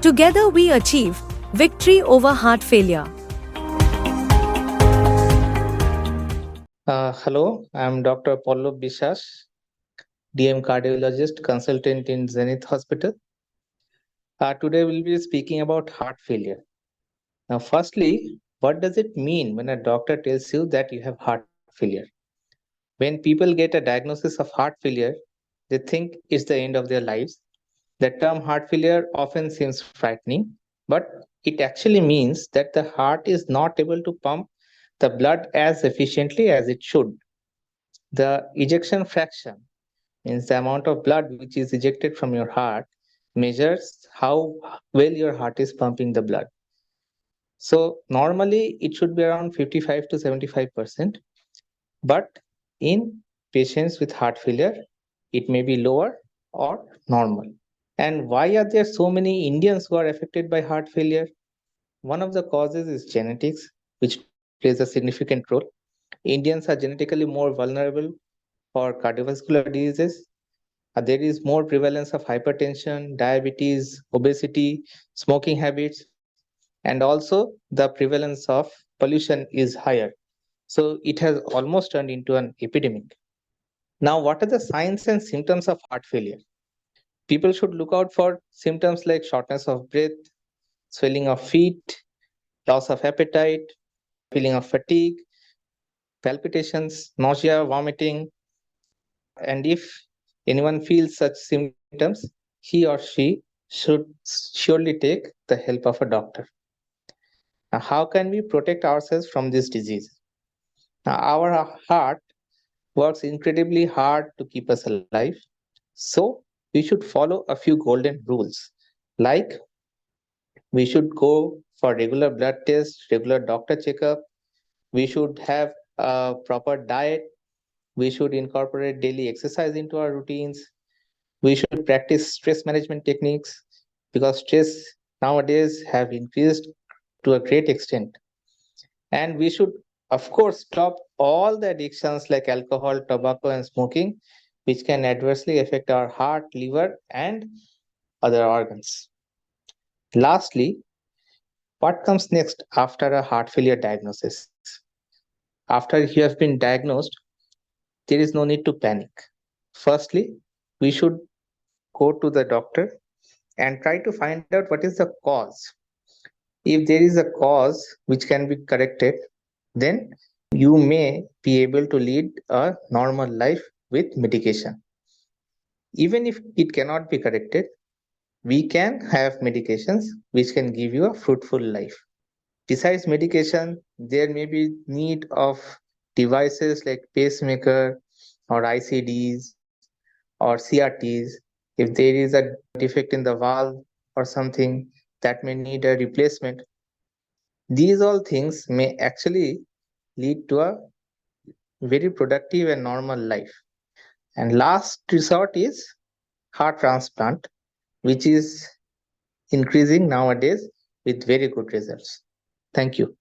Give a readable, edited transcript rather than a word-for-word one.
Together we achieve victory over heart failure. Hello, I'm Dr. Pallav Biswas, DM cardiologist, consultant in Zenith Hospital. Today we'll be speaking about heart failure. Now, firstly, what does it mean when a doctor tells you that you have heart failure? When people get a diagnosis of heart failure, they think it's the end of their lives. The term heart failure often seems frightening, but it actually means that the heart is not able to pump the blood as efficiently as it should. The ejection fraction means the amount of blood which is ejected from your heart measures how well your heart is pumping the blood. So normally it should be around 55 to 75%, but in patients with heart failure, it may be lower or normal. And why are there so many Indians who are affected by heart failure? One of the causes is genetics, which plays a significant role. Indians are genetically more vulnerable for cardiovascular diseases. There is more prevalence of hypertension, diabetes, obesity, smoking habits, and also the prevalence of pollution is higher. So it has almost turned into an epidemic. Now, what are the signs and symptoms of heart failure? People should look out for symptoms like shortness of breath, swelling of feet, loss of appetite, feeling of fatigue, palpitations, nausea, vomiting. And if anyone feels such symptoms, he or she should surely take the help of a doctor. Now, how can we protect ourselves from this disease? Now, our heart works incredibly hard to keep us alive. So, we should follow a few golden rules. Like, we should go for regular blood tests, regular doctor checkup. We should have a proper diet. We should incorporate daily exercise into our routines. We should practice stress management techniques because stress nowadays have increased to a great extent. And we should, of course, stop all the addictions like alcohol, tobacco, and smoking, which can adversely affect our heart, liver, and other organs. Lastly, what comes next after a heart failure diagnosis? After you have been diagnosed, there is no need to panic. Firstly, we should go to the doctor and try to find out what is the cause. If there is a cause which can be corrected, then you may be able to lead a normal life with medication. Even if it cannot be corrected, we can have medications which can give you a fruitful life. Besides medication, there may be need of devices like pacemaker or ICDs or CRTs. If there is a defect in the valve or something that may need a replacement, these all things may actually lead to a very productive and normal life. And last resort is heart transplant, which is increasing nowadays with very good results. Thank you.